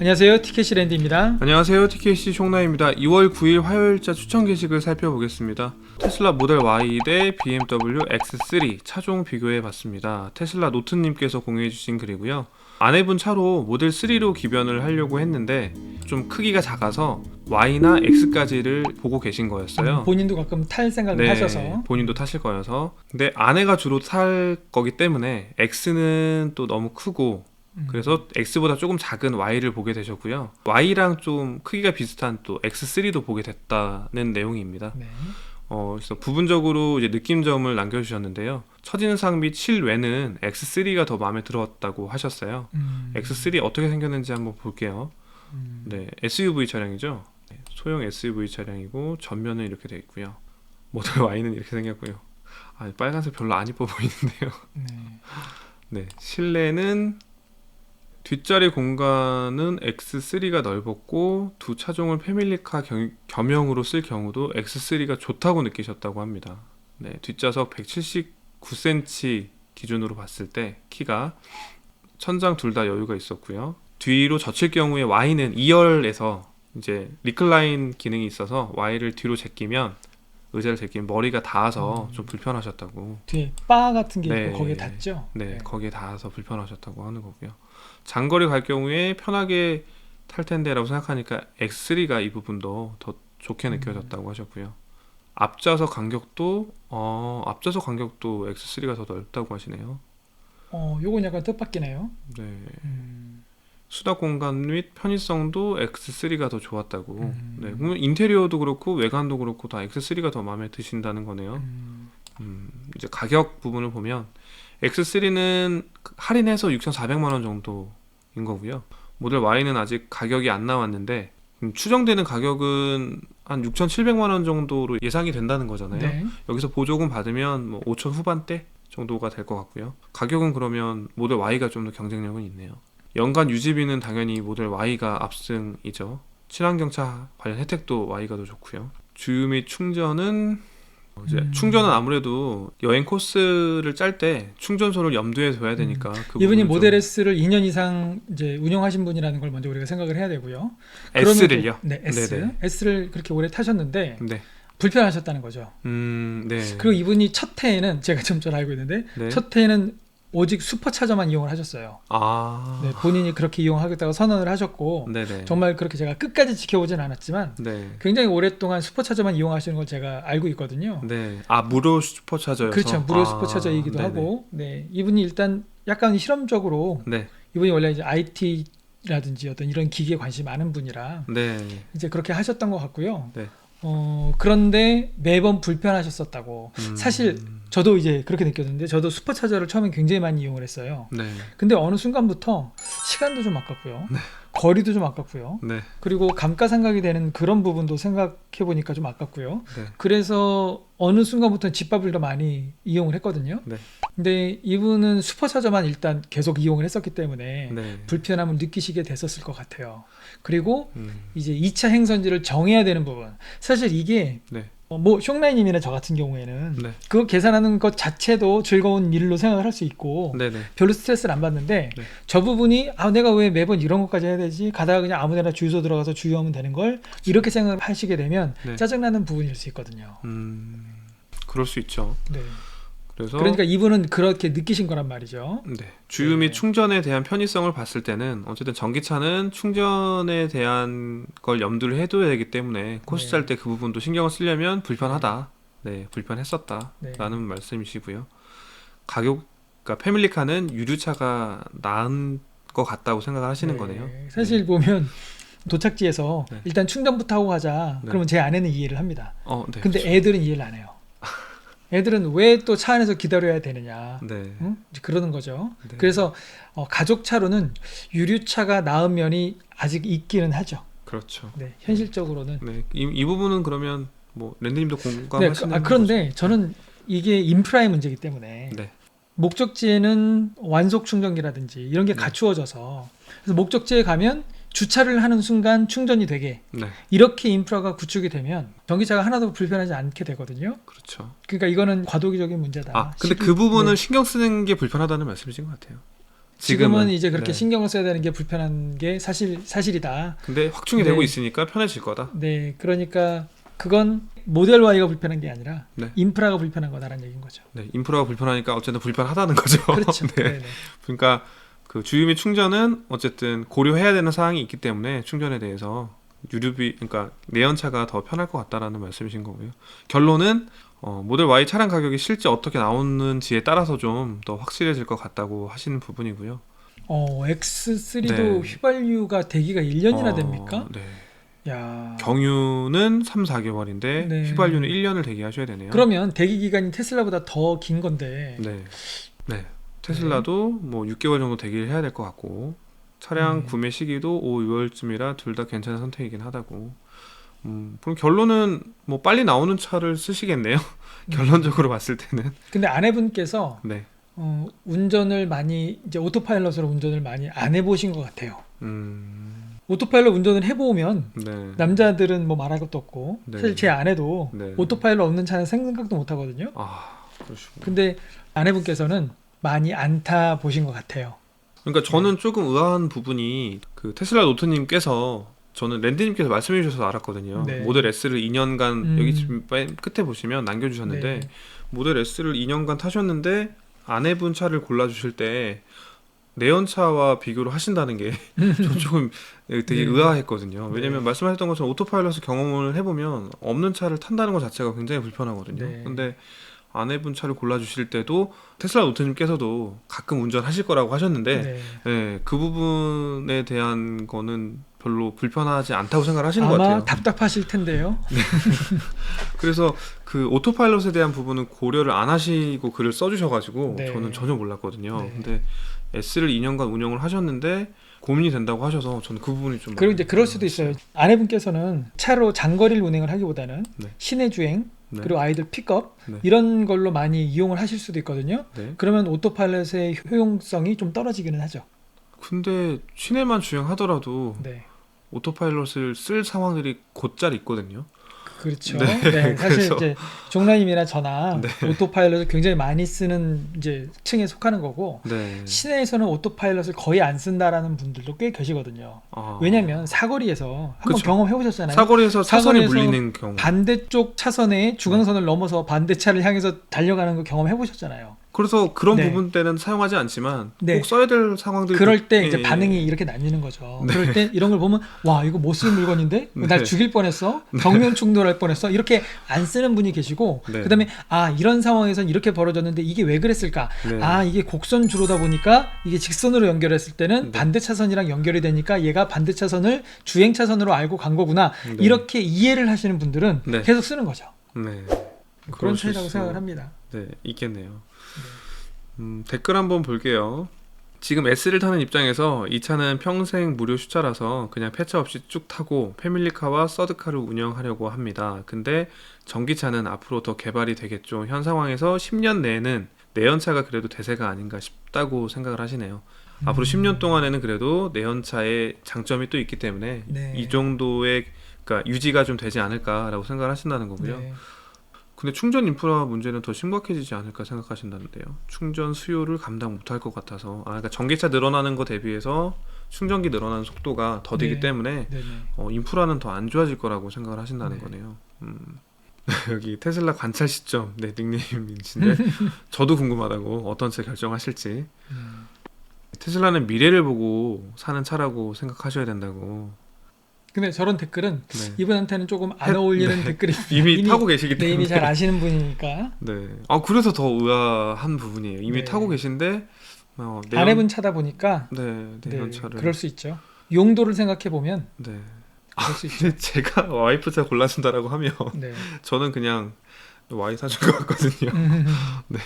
안녕하세요, 티켓시 랜드입니다. 안녕하세요, TKC 총나입니다. 2월 9일 화요일자 추천 게시글 살펴보겠습니다. 테슬라 모델 Y 대 BMW X3 차종 비교해봤습니다. 테슬라 노트님께서 공유해주신 글이고요. 아내분 차로 모델 3로 기변을 하려고 했는데 좀 크기가 작아서 Y나 X까지를 보고 계신 거였어요. 본인도 가끔 탈 생각을 하셔서. 본인도 타실 거여서. 근데 아내가 주로 탈 거기 때문에 X는 또 너무 크고 그래서 X보다 조금 작은 Y를 보게 되셨고요. Y랑 좀 크기가 비슷한 또 X3도 보게 됐다는 내용입니다. 네. 그래서 부분적으로 이제 느낌점을 남겨주셨는데요. 첫인상 및 실외는 X3가 더 마음에 들었다고 하셨어요. X3 어떻게 생겼는지 한번 볼게요. 네, SUV 차량이죠. 소형 SUV 차량이고 전면은 이렇게 되어 있고요. 모델 Y는 이렇게 생겼고요. 빨간색 별로 안 이뻐 보이는데요. 네. 네, 실내는 뒷자리 공간은 X3가 넓었고 두 차종을 패밀리카 겸용으로 쓸 경우도 X3가 좋다고 느끼셨다고 합니다. 네, 뒷좌석 179cm 기준으로 봤을 때 키가 천장 둘 다 여유가 있었고요. 뒤로 젖힐 경우에 Y는 2열에서 이제 리클라인 기능이 있어서 Y를 뒤로 제끼면 의자를 제끼면 머리가 닿아서 좀 불편하셨다고. 뒤에 바 같은 게 네. 있고 거기에 닿죠? 네, 거기에 닿아서 불편하셨다고 하는 거고요. 장거리 갈 경우에 편하게 탈 텐데라고 생각하니까 X3가 이 부분도 더 좋게 느껴졌다고 하셨고요. 앞좌석 간격도 X3가 더 넓다고 하시네요. 요건 약간 뜻밖이네요. 네. 수납 공간 및 편의성도 X3가 더 좋았다고. 네, 그러면 인테리어도 그렇고 외관도 그렇고 다 X3가 더 마음에 드신다는 거네요. 이제 가격 부분을 보면 X3는 할인해서 6,400만 원 정도인 거고요. 모델 Y는 아직 가격이 안 나왔는데 추정되는 가격은 한 6,700만 원 정도로 예상이 된다는 거잖아요. 네. 여기서 보조금 받으면 뭐 5천 후반대 정도가 될 것 같고요. 가격은 그러면 모델 Y가 좀 더 경쟁력은 있네요. 연간 유지비는 당연히 모델 Y가 압승이죠. 친환경차 관련 혜택도 Y가 더 좋고요. 주유 및 충전은 충전은 아무래도 여행 코스를 짤 때 충전소를 염두에 둬야 되니까 그 이분이 부분을 모델 S를 2년 이상 이제 운영하신 분이라는 걸 먼저 우리가 생각을 해야 되고요. S를요? 네, S. 네네. S를 그렇게 오래 타셨는데 네. 불편하셨다는 거죠. 네. 그리고 이분이 첫 해에는 제가 좀 잘 알고 있는데 네. 첫 해에는 오직 슈퍼차저만 이용을 하셨어요. 네, 본인이 그렇게 이용하겠다고 선언을 하셨고 네네. 정말 그렇게 제가 끝까지 지켜보진 않았지만 네. 굉장히 오랫동안 슈퍼차저만 이용하시는 걸 제가 알고 있거든요. 네. 무료 슈퍼차저여서. 그렇죠. 무료 슈퍼차저이기도 네네. 하고, 네, 이분이 일단 약간 실험적으로 네. 이분이 원래 이제 IT라든지 어떤 이런 기기에 관심이 많은 분이라 네. 이제 그렇게 하셨던 것 같고요. 네. 그런데 매번 불편하셨었다고. 사실 저도 이제 그렇게 느꼈는데 저도 슈퍼차저를 처음에 굉장히 많이 이용을 했어요. 네. 근데 어느 순간부터 시간도 좀 아깝고요. 거리도 좀 아깝고요. 네. 그리고 감가상각이 되는 그런 부분도 생각해 보니까 좀 아깝고요. 네. 그래서 어느 순간부터는 집밥을 더 많이 이용을 했거든요. 네. 근데 이분은 슈퍼차저만 일단 계속 이용을 했었기 때문에 네. 불편함을 느끼시게 됐었을 것 같아요. 그리고 음. 이제 2차 행선지를 정해야 되는 부분. 사실 이게 네. 뭐 숑라이님이나 저 같은 경우에는 네. 그거 계산하는 것 자체도 즐거운 일로 생각을 할 수 있고 네네. 별로 스트레스를 안 받는데 네. 저 부분이 내가 왜 매번 이런 것까지 해야 되지? 가다가 그냥 아무데나 주유소 들어가서 주유하면 되는 걸 이렇게 생각을 하시게 되면 네. 짜증나는 부분일 수 있거든요. 그럴 수 있죠. 네. 그래서 그러니까 이분은 그렇게 느끼신 거란 말이죠. 네. 주유 및 충전에 대한 편의성을 봤을 때는 어쨌든 전기차는 충전에 대한 걸 염두를 해둬야 되기 때문에 코스 짤 때 그 부분도 신경을 쓰려면 불편하다. 네, 불편했었다. 네. 라는 말씀이시고요. 그러니까 패밀리카는 유류차가 나은 것 같다고 생각을 하시는 네. 거네요. 사실 보면 도착지에서 네. 일단 충전부터 하고 가자. 네. 그러면 제 아내는 이해를 합니다. 네, 근데 그렇죠. 애들은 이해를 안 해요. 애들은 왜 또 차 안에서 기다려야 되느냐. 네. 응? 이제 그러는 거죠. 네. 그래서 가족 차로는 유류차가 나은 면이 아직 있기는 하죠. 그렇죠. 네, 현실적으로는. 네. 이 부분은 그러면 뭐 랜드님도 네, 공감하시는 그런데 저는 이게 인프라의 문제이기 때문에 네. 목적지에는 완속 충전기라든지 이런 게 네. 갖추어져서 그래서 목적지에 가면 주차를 하는 순간 충전이 되게 네. 이렇게 인프라가 구축이 되면 전기차가 하나도 불편하지 않게 되거든요. 그렇죠. 그러니까 이거는 과도기적인 문제다. 근데 그 부분을 신경 쓰는 게 불편하다는 말씀이신 것 같아요. 지금은 이제 그렇게 네. 신경을 써야 되는 게 불편한 게 사실이다. 근데 확충이 네. 되고 있으니까 편해질 거다. 네, 그러니까 그건 모델 Y가 불편한 게 아니라 네. 인프라가 불편한 거다라는 얘기인 거죠. 네, 인프라가 불편하니까 어쨌든 불편하다는 거죠. 그렇죠. 네. 네, 네. 그러니까 그 주유 및 충전은 어쨌든 고려해야 되는 사항이 있기 때문에 충전에 대해서 유류비, 그러니까 내연차가 더 편할 것 같다라는 말씀이신 거고요. 결론은 모델 Y 차량 가격이 실제 어떻게 나오는지에 따라서 좀 더 확실해질 것 같다고 하시는 부분이고요. X3도 네. 휘발유가 대기가 1년이나 됩니까? 네. 야. 경유는 3, 4개월인데 네. 휘발유는 1년을 대기하셔야 되네요. 그러면 대기 기간이 테슬라보다 더 긴 건데. 네. 네. 테슬라도 뭐 6개월 정도 대기를 해야 될 것 같고 차량 네. 구매 시기도 5, 6월쯤이라 둘 다 괜찮은 선택이긴 하다고. 그럼 결론은 뭐 빨리 나오는 차를 쓰시겠네요. 결론적으로 봤을 때는. 근데 아내분께서 네. 운전을 많이 이제 오토파일럿으로 운전을 많이 안 해보신 것 같아요. 오토파일럿 운전을 해보면 네. 남자들은 뭐 말할 것도 없고 네. 사실 제 아내도 네. 오토파일럿 없는 차는 생각도 못 하거든요. 아, 그러시구나. 근데 아내분께서는 많이 안 타 보신 것 같아요. 그러니까 저는 조금 의아한 부분이 그 테슬라 노트님께서 저는 랜드님께서 말씀해 주셔서 알았거든요. 네. 모델 S를 2년간 여기 지금 맨 끝에 보시면 남겨주셨는데 네. 모델 S를 2년간 타셨는데 아내분 차를 골라주실 때 내연차와 비교를 하신다는 게 저 조금 되게 네. 의아했거든요. 왜냐면 네. 말씀하셨던 것처럼 오토파일럿을 경험을 해보면 없는 차를 탄다는 것 자체가 굉장히 불편하거든요. 네. 근데 아내분 차를 골라주실 때도 테슬라 노트님께서도 가끔 운전하실 거라고 하셨는데 네. 네, 그 부분에 대한 거는 별로 불편하지 않다고 생각을 하시는 것 아마 같아요. 답답하실 텐데요. 그래서 그 오토파일럿에 대한 부분은 고려를 안 하시고 글을 써주셔가지고 네. 저는 전혀 몰랐거든요. 네. 근데 S를 2년간 운영을 하셨는데 고민이 된다고 하셔서 저는 그 부분이 좀 그리고 이제 그럴 수도 있어요. 아내분께서는 차로 장거리를 운행을 하기보다는 네. 시내 주행 네. 그리고 아이들 픽업 네. 이런 걸로 많이 이용을 하실 수도 있거든요. 네. 그러면 오토파일럿의 효용성이 좀 떨어지기는 하죠. 근데 시내만 주행하더라도 네, 오토파일럿을 쓸 상황들이 곧잘 있거든요. 그렇죠. 네, 네, 사실 그래서- 이제 종라님이나 저나 네. 오토파일럿을 굉장히 많이 쓰는 이제 층에 속하는 거고 네. 시내에서는 오토파일럿을 거의 안 쓴다라는 분들도 꽤 계시거든요. 아. 왜냐하면 사거리에서 한번 그쵸. 경험해 보셨잖아요. 사거리에서 차선이 사거리에서 물리는 경우. 반대쪽 차선에 주강선을 넘어서 반대차를 향해서 달려가는 거 경험해 보셨잖아요. 그래서 그런 네. 부분 때는 사용하지 않지만 네. 꼭 써야 될 상황들이 그럴 때 예, 이제 예. 반응이 이렇게 나뉘는 거죠. 네. 그럴 때 이런 걸 보면 와 이거 못 쓸 물건인데 네. 날 죽일 뻔했어, 정면 충돌할 뻔했어 이렇게 안 쓰는 분이 계시고 네. 그다음에 아 이런 상황에선 이렇게 벌어졌는데 이게 왜 그랬을까? 네. 아 이게 곡선 주로다 보니까 이게 직선으로 연결했을 때는 네. 반대 차선이랑 연결이 되니까 얘가 반대 차선을 주행 차선으로 알고 간 거구나. 네. 이렇게 이해를 하시는 분들은 네. 계속 쓰는 거죠. 네. 그런 그러실 차이라고 수- 생각을 합니다. 네, 있겠네요. 댓글 한번 볼게요. 지금 S를 타는 입장에서 이 차는 평생 무료 주차라서 그냥 폐차 없이 쭉 타고 패밀리카와 서드카를 운영하려고 합니다. 근데 전기차는 앞으로 더 개발이 되겠죠. 현 상황에서 10년 내에는 내연차가 그래도 대세가 아닌가 싶다고 생각을 하시네요. 앞으로 10년 동안에는 그래도 내연차의 장점이 또 있기 때문에 네. 이 정도의 그러니까 유지가 좀 되지 않을까라고 생각을 하신다는 거고요. 네. 근데 충전 인프라 문제는 더 심각해지지 않을까 생각하신다는데요. 충전 수요를 감당 못할 것 같아서 그러니까 전기차 늘어나는 거 대비해서 충전기 늘어나는 속도가 더디기 네. 때문에 네네. 인프라는 더 안 좋아질 거라고 생각을 하신다는 네. 거네요. 여기 테슬라 관찰 시점 네 닉네임이신데 저도 궁금하다고 어떤 차 결정하실지. 테슬라는 미래를 보고 사는 차라고 생각하셔야 된다고. 근데 저런 댓글은 네. 이분한테는 조금 안 어울리는 네. 댓글입니다. 이미 타고 계시기 네, 때문에. 이미 잘 아시는 분이니까. 네. 그래서 더 의아한 부분이에요. 이미 네. 타고 계신데 아내분 차다 보니까 네, 네, 내연차를. 그럴 수 있죠. 용도를 생각해 보면 네. 그럴 수 있죠. 근데 제가 와이프 차 골라준다라고 하면 네. 저는 그냥 Y 사줄 것 같거든요. 네.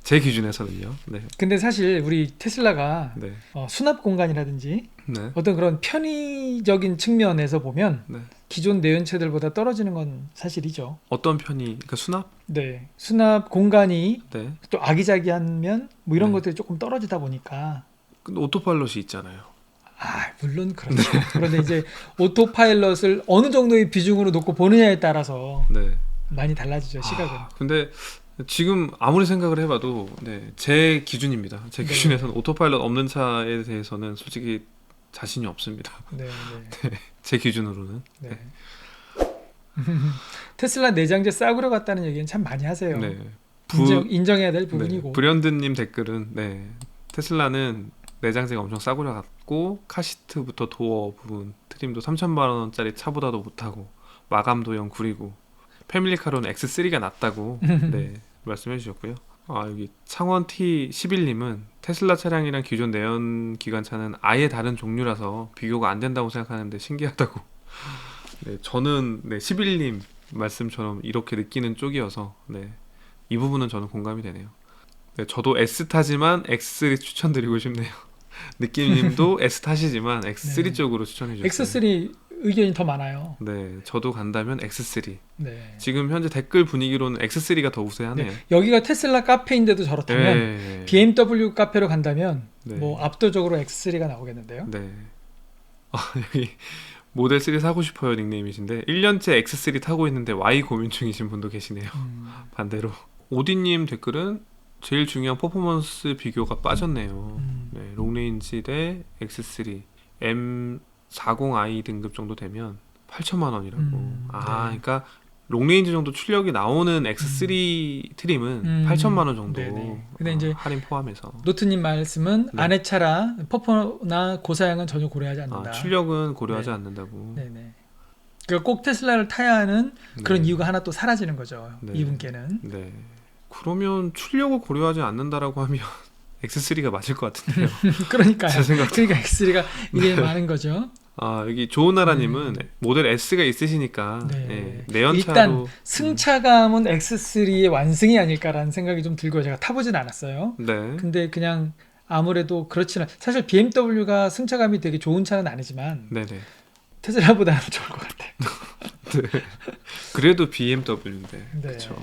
제 기준에서는요. 네. 근데 사실 우리 테슬라가 네. 수납 공간이라든지 네. 어떤 그런 편의적인 측면에서 보면 네. 기존 내연체들보다 떨어지는 건 사실이죠. 어떤 편이 그러니까 수납? 네. 수납 공간이 네. 또 아기자기하면 뭐 이런 네. 것들이 조금 떨어지다 보니까 근데 오토파일럿이 있잖아요. 물론 그렇죠. 그런데 이제 오토파일럿을 어느 정도의 비중으로 놓고 보느냐에 따라서 네. 많이 달라지죠, 시각은. 근데 지금 아무리 생각을 해봐도 네, 제 기준입니다. 제 네. 기준에서는 오토파일럿 없는 차에 대해서는 솔직히 자신이 없습니다. 네, 제 기준으로는. 네. 네. 테슬라 내장재 싸구려 같다는 얘기는 참 많이 하세요. 네. 인정해야 될 네, 부분이고. 브련드님 댓글은 네, 테슬라는 내장재가 엄청 싸구려 같고 카시트부터 도어 부분 트림도 3천만 원짜리 차보다도 못하고 마감도 영 구리고 패밀리카로는 X3가 낫다고 네, 말씀해 주셨고요. 아 여기 창원 T11님은 테슬라 차량이랑 기존 내연 기관차는 아예 다른 종류라서 비교가 안 된다고 생각하는데 신기하다고. 네, 저는 네, 11님 말씀처럼 이렇게 느끼는 쪽이어서 네, 이 부분은 저는 공감이 되네요. 네, 저도 S 타지만 X3 추천드리고 싶네요. 느낌님도 S 타시지만 X3 네. 쪽으로 추천해 주셨어요. X3 의견이 더 많아요. 네, 저도 간다면 X3. 네. 지금 현재 댓글 분위기로는 X3가 더 우세하네요. 네. 여기가 테슬라 카페인데도 저렇다면 네. BMW 카페로 간다면 네. 뭐 압도적으로 X3가 나오겠는데요. 네. 여기 모델 3 사고 싶어요 닉네임이신데 1년째 X3 타고 있는데 Y 고민 중이신 분도 계시네요. 반대로 오디님 댓글은 제일 중요한 퍼포먼스 비교가 빠졌네요. 네, 롱레인지 대 X3 M40i 등급 정도 되면 8천만 원이라고. 네. 그러니까 롱레인지 정도 출력이 나오는 X3 트림은 8천만 원 정도. 네네. 근데 이제 할인 포함해서. 노트님 말씀은 네. 아내 차라 퍼포나 고사양은 전혀 고려하지 않는다. 출력은 고려하지 네. 않는다고. 네네. 그러니까 꼭 테슬라를 타야 하는 그런 네. 이유가 하나 또 사라지는 거죠. 네. 이분께는. 네. 그러면 출력을 고려하지 않는다라고 하면 X3가 맞을 것 같은데요. 그러니까요. 제 생각. 그러니까 X3가 이게 많은 거죠. 여기 좋은나라님은 모델 S가 있으시니까 네. 예, 내연차로 일단 승차감은 X3의 완승이 아닐까라는 생각이 좀 들고요. 제가 타보진 않았어요. 네. 근데 그냥 아무래도 그렇지는 사실 BMW가 승차감이 되게 좋은 차는 아니지만 네네. 테슬라보다는 좋을 것 같아요. 네. 그래도 BMW인데. 네. 그렇죠.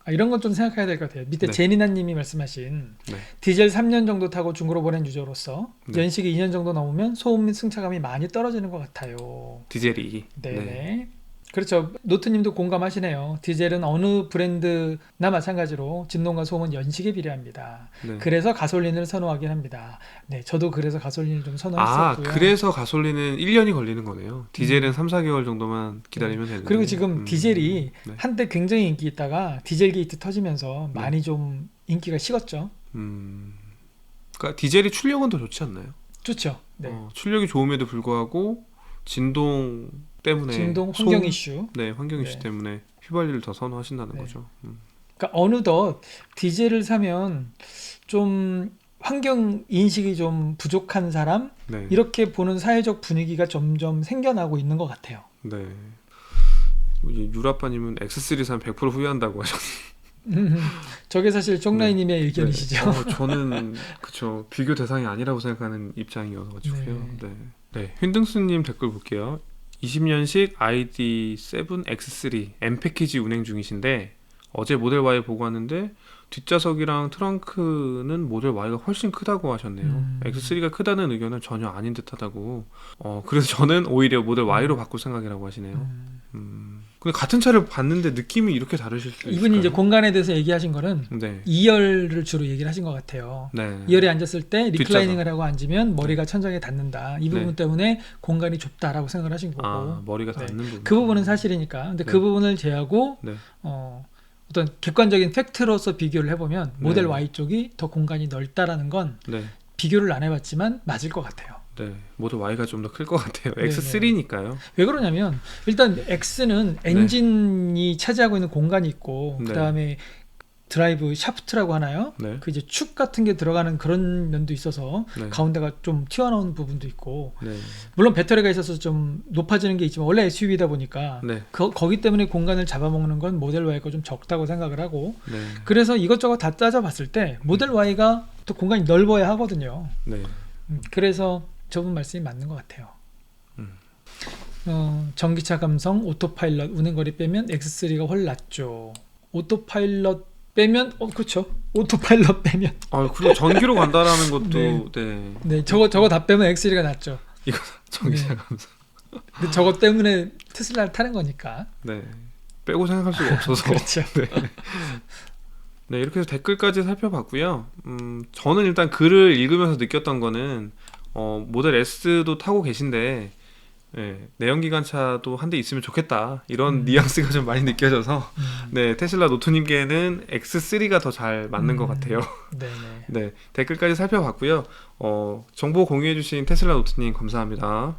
이런 건 좀 생각해야 될 것 같아요. 밑에 네. 제니나님이 말씀하신 네. 디젤 3년 정도 타고 중고로 보낸 유저로서 네. 연식이 2년 정도 넘으면 소음 및 승차감이 많이 떨어지는 것 같아요. 디젤이. 네. 그렇죠. 노트님도 공감하시네요. 디젤은 어느 브랜드나 마찬가지로 진동과 소음은 연식에 비례합니다. 네. 그래서 가솔린을 선호하긴 합니다. 네, 저도 그래서 가솔린을 좀 선호했었고요. 그래서 가솔린은 1년이 걸리는 거네요. 디젤은 3, 4개월 정도만 기다리면 되는데. 그리고 지금 디젤이 네. 한때 굉장히 인기 있다가 디젤 게이트 터지면서 네. 많이 좀 인기가 식었죠. 그러니까 디젤이 출력은 더 좋지 않나요? 좋죠. 네. 출력이 좋음에도 불구하고 진동 때문에 진동 환경 소음- 이슈. 네, 환경 이슈 네. 때문에 휘발유를 더 선호하신다는 네. 거죠. 그러니까 어느덧 디젤을 사면 좀 환경 인식이 좀 부족한 사람 네. 이렇게 보는 사회적 분위기가 점점 생겨나고 있는 것 같아요. 네. 유라빠님은 X3 사면 100% 후회한다고 하셨는데. 저게 사실 쫑라이님의 의견이시죠. 저는 그쵸 비교 대상이 아니라고 생각하는 입장이어가지고요. 네. 네. 네. 휜등스님 댓글 볼게요. 20년식 ID7 X3 M 패키지 운행 중이신데 어제 모델 Y 보고 왔는데 뒷좌석이랑 트렁크는 모델 Y가 훨씬 크다고 하셨네요. X3가 크다는 의견은 전혀 아닌 듯하다고. 그래서 저는 오히려 모델 Y로 바꿀 생각이라고 하시네요. 근데 같은 차를 봤는데 느낌이 이렇게 다르실 수 있을까요? 이분이 이제 공간에 대해서 얘기하신 거는 네. 2열을 주로 얘기를 하신 것 같아요. 네. 2열에 앉았을 때 리클라이닝을 뒷좌석. 하고 앉으면 머리가 천장에 닿는다. 이 부분 네. 때문에 공간이 좁다라고 생각을 하신 거고. 머리가 네. 닿는 부분. 그 부분은 사실이니까. 근데 네. 그 부분을 제하고 네. 어떤 객관적인 팩트로서 비교를 해보면 모델 네. Y 쪽이 더 공간이 넓다라는 건 네. 비교를 안 해봤지만 맞을 것 같아요. 네. 모델 Y가 좀 더 클 것 같아요. 네, X3니까요. 왜 그러냐면 일단 X는 엔진이 차지하고 있는 공간이 있고 네. 그 다음에 드라이브 샤프트라고 하나요? 네. 그 이제 축 같은 게 들어가는 그런 면도 있어서 네. 가운데가 좀 튀어나오는 부분도 있고 네. 물론 배터리가 있어서 좀 높아지는 게 있지만 원래 SUV다 보니까 네. 거기 때문에 공간을 잡아먹는 건 모델 Y가 좀 적다고 생각을 하고 네. 그래서 이것저것 다 따져봤을 때 모델 Y가 또 공간이 넓어야 하거든요. 네. 그래서 저분 말씀이 맞는 것 같아요. 음. 전기차 감성, 오토파일럿, 운행거리 빼면 X3가 훨 낫죠. 오토파일럿 빼면 그렇죠. 오토파일럿 빼면 그리고 전기로 간다라는 것도 네. 네. 네 저거 다 빼면 X3가 낫죠. 이거 전기차 네. 감성. 근데 저거 때문에 테슬라를 타는 거니까. 네. 빼고 생각할 수가 없어서. 그렇죠. 네. 네, 이렇게 해서 댓글까지 살펴봤고요. 저는 일단 글을 읽으면서 느꼈던 거는 모델 S도 타고 계신데 네, 내연기관차도 한 대 있으면 좋겠다 이런 뉘앙스가 좀 많이 느껴져서 네, 테슬라 노트님께는 X3가 더 잘 맞는 것 같아요. 네네. 네, 댓글까지 살펴봤고요. 정보 공유해주신 테슬라 노트님 감사합니다.